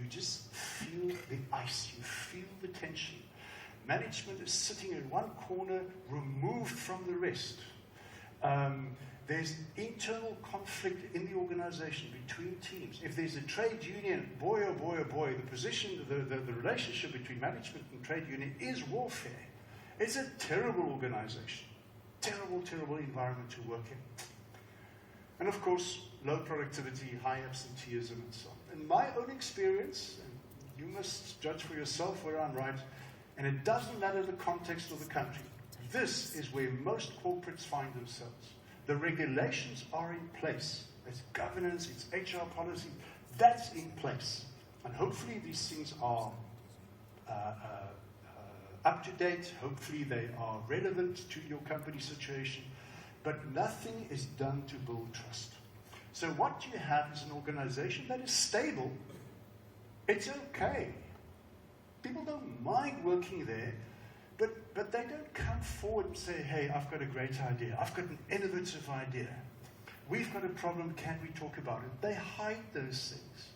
just feel the ice, you feel the tension. Management is sitting in one corner, removed from the rest. There's internal conflict in the organization between teams. If there's a trade union, boy, oh boy, oh boy, the relationship between management and trade union is warfare. It's a terrible organization. Terrible, terrible environment to work in. And of course, low productivity, high absenteeism, and so on. In my own experience, and you must judge for yourself whether I'm right, and it doesn't matter the context of the country, this is where most corporates find themselves. The regulations are in place. It's governance, it's HR policy, that's in place. And hopefully these things are up to date. Hopefully they are relevant to your company situation. But nothing is done to build trust. So what you have is an organization that is stable. It's okay. People don't mind working there, but they don't come forward and say, hey, I've got a great idea. I've got an innovative idea. We've got a problem. Can we talk about it? They hide those things.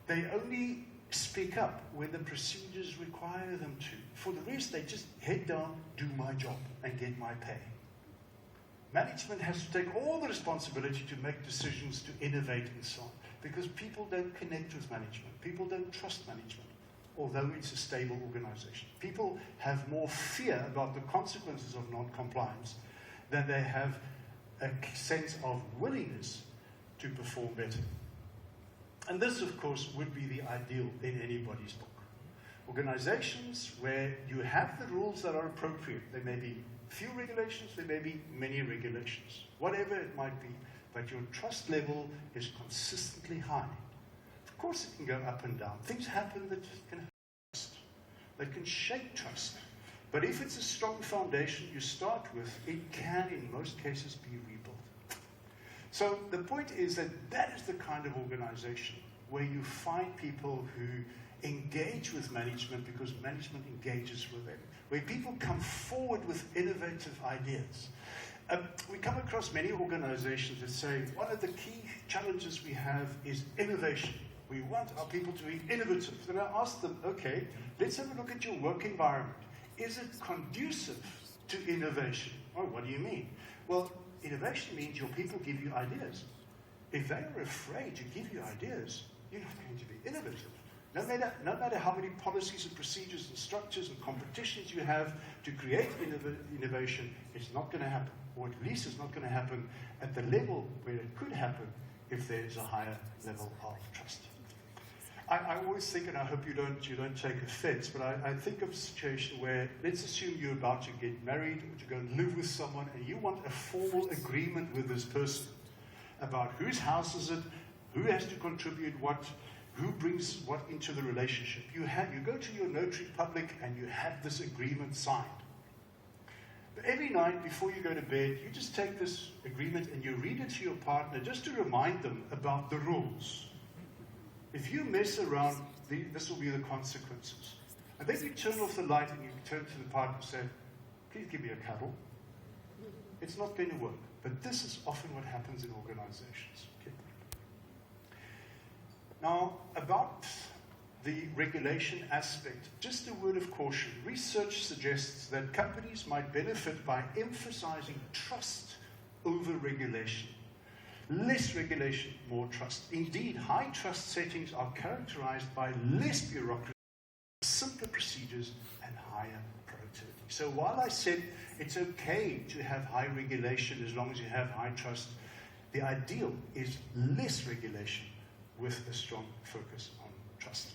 They only speak up when the procedures require them to. For the rest, they just head down, do my job, and get my pay. Management has to take all the responsibility to make decisions, to innovate, and so on, because people don't connect with management. People don't trust management, although it's a stable organization. People have more fear about the consequences of non-compliance than they have a sense of willingness to perform better. And this, of course, would be the ideal in anybody's book. Organizations where you have the rules that are appropriate. There may be few regulations, there may be many regulations, whatever it might be, but your trust level is consistently high. Of course it can go up and down. Things happen that can hurt trust, that can shake trust. But if it's a strong foundation you start with, it can, in most cases, be rebuilt. So the point is that that is the kind of organization where you find people who engage with management because management engages with them, where people come forward with innovative ideas. We come across many organizations that say one of the key challenges we have is innovation. We want our people to be innovative. And I ask them, okay, let's have a look at your work environment. Is it conducive to innovation? Oh, what do you mean? Well, innovation means your people give you ideas. If they are afraid to give you ideas, you're not going to be innovative. No matter how many policies and procedures and structures and competitions you have to create innovation, it's not going to happen. Or at least it's not going to happen at the level where it could happen if there's a higher level of trust. I always think, and I hope you don't take offense, but I think of a situation where, let's assume you're about to get married or to go and live with someone, and you want a formal agreement with this person about whose house is it, who has to contribute what, who brings what into the relationship. You go to your notary public and you have this agreement signed. But every night before you go to bed, you just take this agreement and you read it to your partner just to remind them about the rules. If you mess around, this will be the consequences. And then you turn off the light and you turn to the partner and say, please give me a cuddle. It's not going to work. But this is often what happens in organizations. Okay? Now, about the regulation aspect, just a word of caution. Research suggests that companies might benefit by emphasizing trust over regulation. Less regulation, more trust. Indeed, high trust settings are characterized by less bureaucracy, simpler procedures, and higher productivity. So while I said it's okay to have high regulation as long as you have high trust, the ideal is less regulation with a strong focus on trust.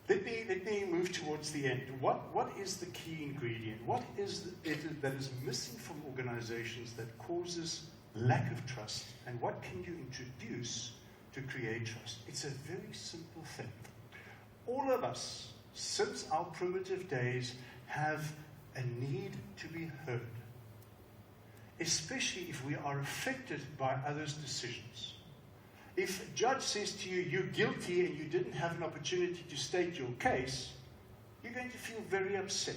Let me move towards the end. What is the key ingredient? What is it that is missing from organizations that causes lack of trust, and what can you introduce to create trust? It's a very simple thing. All of us, since our primitive days, have a need to be heard, especially if we are affected by others' decisions. If a judge says to you, you're guilty and you didn't have an opportunity to state your case, you're going to feel very upset.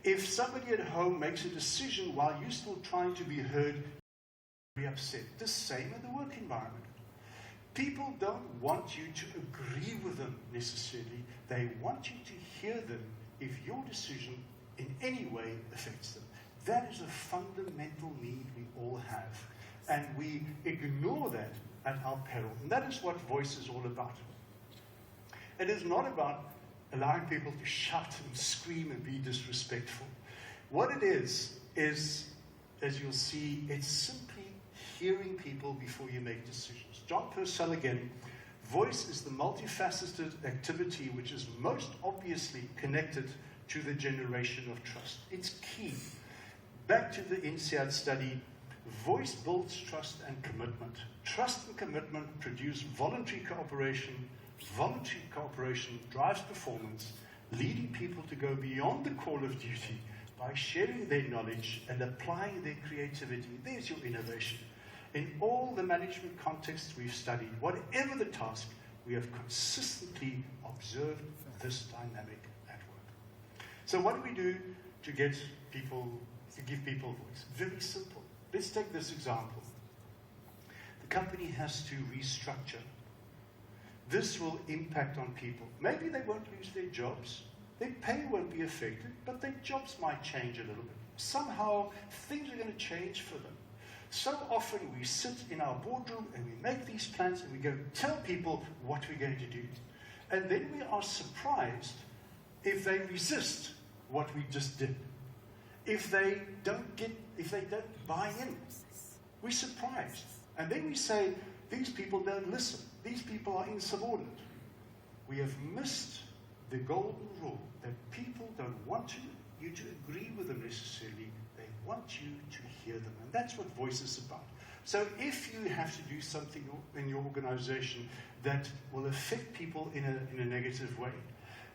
If somebody at home makes a decision while you're still trying to be heard, be upset. The same in the work environment. People don't want you to agree with them necessarily. They want you to hear them if your decision in any way affects them. That is a fundamental need we all have. And we ignore that at our peril. And that is what voice is all about. It is not about allowing people to shout and scream and be disrespectful. What it is, as you'll see, it's simply hearing people before you make decisions. John Purcell again, voice is the multifaceted activity which is most obviously connected to the generation of trust. It's key. Back to the INSEAD study, voice builds trust and commitment. Trust and commitment produce voluntary cooperation. Voluntary cooperation drives performance, leading people to go beyond the call of duty by sharing their knowledge and applying their creativity. There's your innovation. In all the management contexts we've studied, whatever the task, we have consistently observed this dynamic at work. So what do we do to give people voice? Very simple. Let's take this example. The company has to restructure. This will impact on people. Maybe they won't lose their jobs. Their pay won't be affected, but their jobs might change a little bit. Somehow, things are going to change for them. So often we sit in our boardroom and we make these plans and we go tell people what we're going to do. And then we are surprised if they resist what we just did. If they don't buy in. We're surprised. And then we say, these people don't listen. These people are insubordinate. We have missed the golden rule that people don't want you to agree with them necessarily. They want you to hear them. And that's what voice is about. So if you have to do something in your organization that will affect people in a negative way,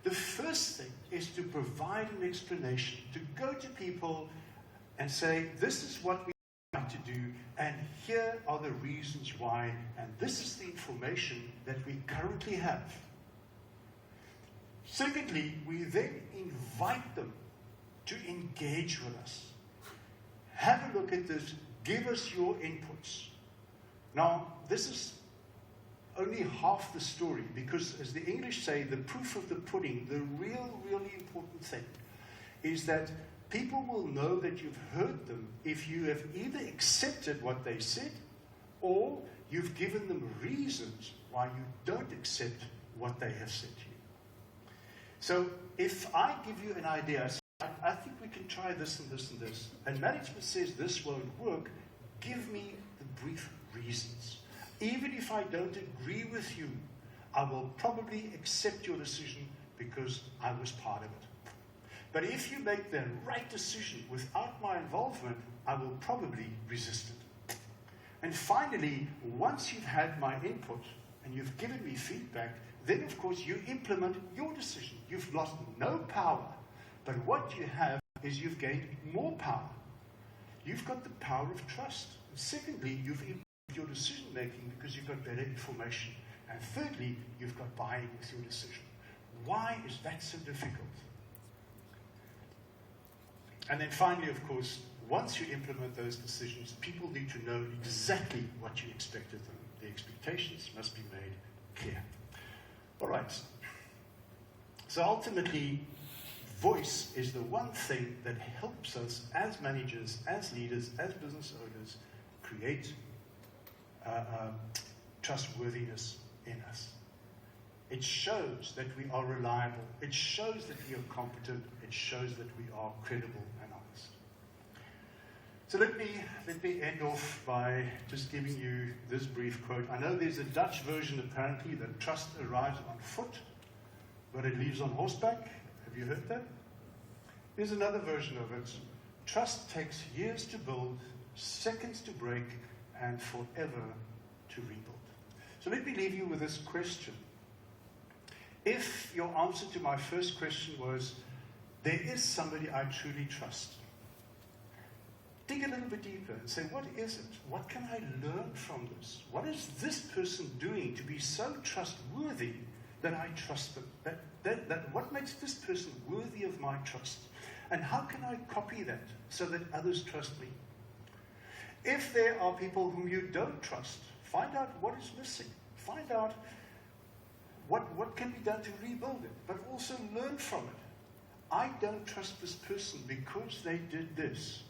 the first thing is to provide an explanation, to go to people and say, this is what we like to do, and here are the reasons why, and this is the information that we currently have. Secondly, we then invite them to engage with us. Have a look at this. Give us your inputs. Now, this is only half the story, because as the English say, the proof of the pudding, the really important thing, is that people will know that you've heard them if you have either accepted what they said, or you've given them reasons why you don't accept what they have said to you. So if I give you an idea, I think we can try this and this and this, and management says this won't work, give me the brief reasons. Even if I don't agree with you, I will probably accept your decision because I was part of it. But if you make the right decision without my involvement, I will probably resist it. And finally, once you've had my input and you've given me feedback, then of course you implement your decision. You've lost no power, but what you have is you've gained more power. You've got the power of trust. And secondly, you've improved your decision making because you've got better information. And thirdly, you've got buy-in with your decision. Why is that so difficult? And then finally, of course, once you implement those decisions, people need to know exactly what you expect of them. The expectations must be made clear. All right. So ultimately, voice is the one thing that helps us as managers, as leaders, as business owners, create trustworthiness in us. It shows that we are reliable. It shows that we are competent. It shows that we are credible and honest. So let me end off by just giving you this brief quote. I know there's a Dutch version apparently that trust arrives on foot, but it leaves on horseback. Have you heard that? Here's another version of it. Trust takes years to build, seconds to break, and forever to rebuild. So let me leave you with this question. If your answer to my first question was, there is somebody I truly trust, dig a little bit deeper and say, what is it? What can I learn from this? What is this person doing to be so trustworthy that I trust them? What makes this person worthy of my trust? And how can I copy that so that others trust me? If there are people whom you don't trust, find out what is missing. find out what can be done to rebuild it, but also learn from it. I don't trust this person because they did this.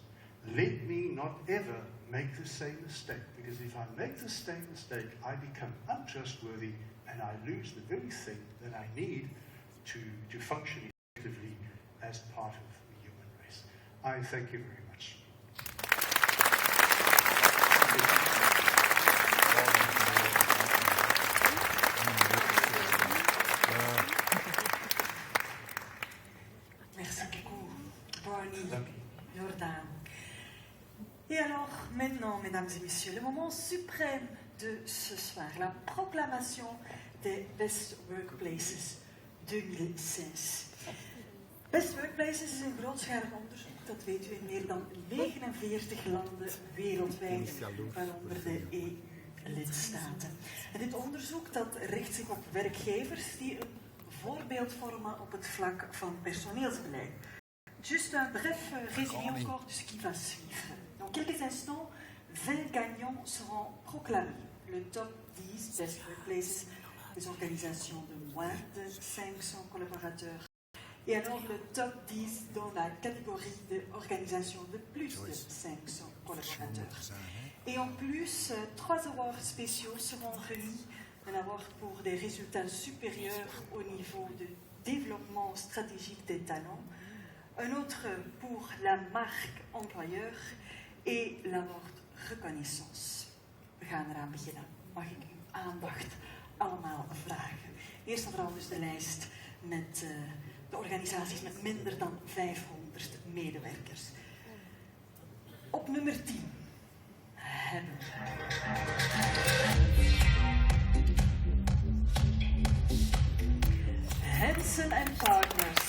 Let me not ever make the same mistake, because if I make the same mistake, I become untrustworthy and I lose the very thing that I need to function effectively as part of the human race. I thank you very much. Merci beaucoup, Barney, Jordan. Et alors, maintenant, mesdames et messieurs, le moment suprême de ce soir, la proclamation des Best Workplaces 2006. Best Workplaces is een grootschalig onderzoek, dat weet u, in meer dan 49 landen wereldwijd, waaronder de EU-lidstaten. En dit onderzoek dat richt zich op werkgevers die een voorbeeld vormen op het vlak van personeelsbeleid. Juste un bref résumé encore de ce qui va suivre. Dans quelques instants, 20 gagnants seront proclamés. Le top 10 Best Workplaces des organisations de moins de 500 collaborateurs. Et alors le top 10 dans la catégorie d'organisations de plus de 500 collaborateurs. Et en plus, 3 awards spéciaux seront remis. Un award pour des résultats supérieurs au niveau de développement stratégique des talents. Un autre pour la marque employeur et l'award reconnaissance. We gaan eraan beginnen. Mag ik uw aandacht allemaal vragen? Eerst en vooral dus de lijst met de organisaties met minder dan 500 medewerkers. Op nummer 10 hebben we Hansen & Partners.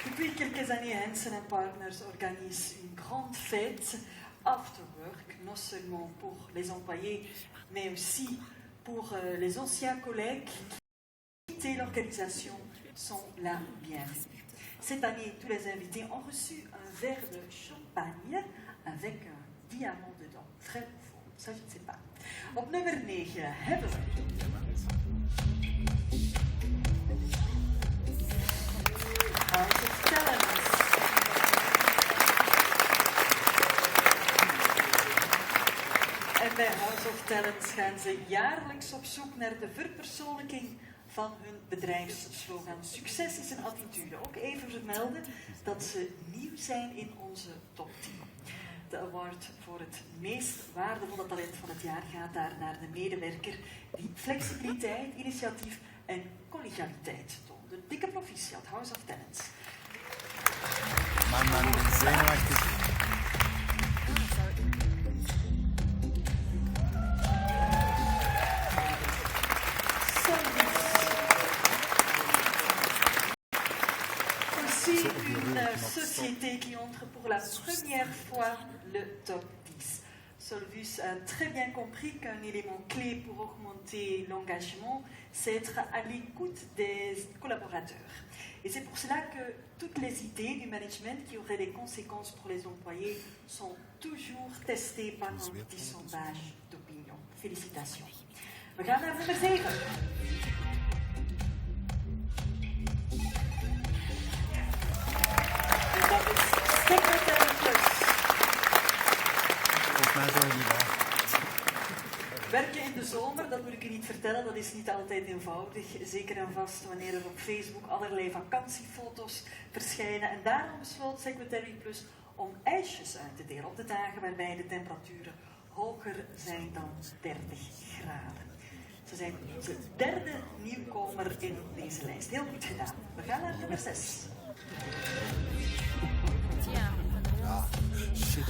Depuis quelques années, Hansen & Partners organise une grande fête after work, non seulement pour les employés, mais aussi pour les anciens collègues qui quittent l'organisation sont la bienvenue. Cette année, tous les invités ont reçu un verre de champagne avec un diamant dedans. Vrai ou faux? Ça, je ne sais pas. Op nummer 9 hebben we House of Talents. En bij House of Talents gaan ze jaarlijks op zoek naar de verpersoonlijking van hun bedrijfsslogan. Succes is een attitude. Ook even vermelden dat ze nieuw zijn in onze top 10. De award voor het meest waardevolle talent van het jaar gaat daar naar de medewerker die flexibiliteit, initiatief en collegialiteit toonde. Dikke proficiat, House of Talents. Man, zenuwachtig. Une société qui entre pour la première fois le top 10. Solvus a très bien compris qu'un élément clé pour augmenter l'engagement, c'est être à l'écoute des collaborateurs. Et c'est pour cela que toutes les idées du management qui auraient des conséquences pour les employés sont toujours testées par un petit sondage d'opinion. Félicitations. We gaan naar nummer 7. Werken in de zomer, dat moet ik u niet vertellen, dat is niet altijd eenvoudig. Zeker en vast wanneer er op Facebook allerlei vakantiefoto's verschijnen. En daarom besloot Secretary Plus om ijsjes uit te delen op de dagen waarbij de temperaturen hoger zijn dan 30 graden. Ze zijn onze derde nieuwkomer in deze lijst. Heel goed gedaan. We gaan naar nummer 6. Ja, shit.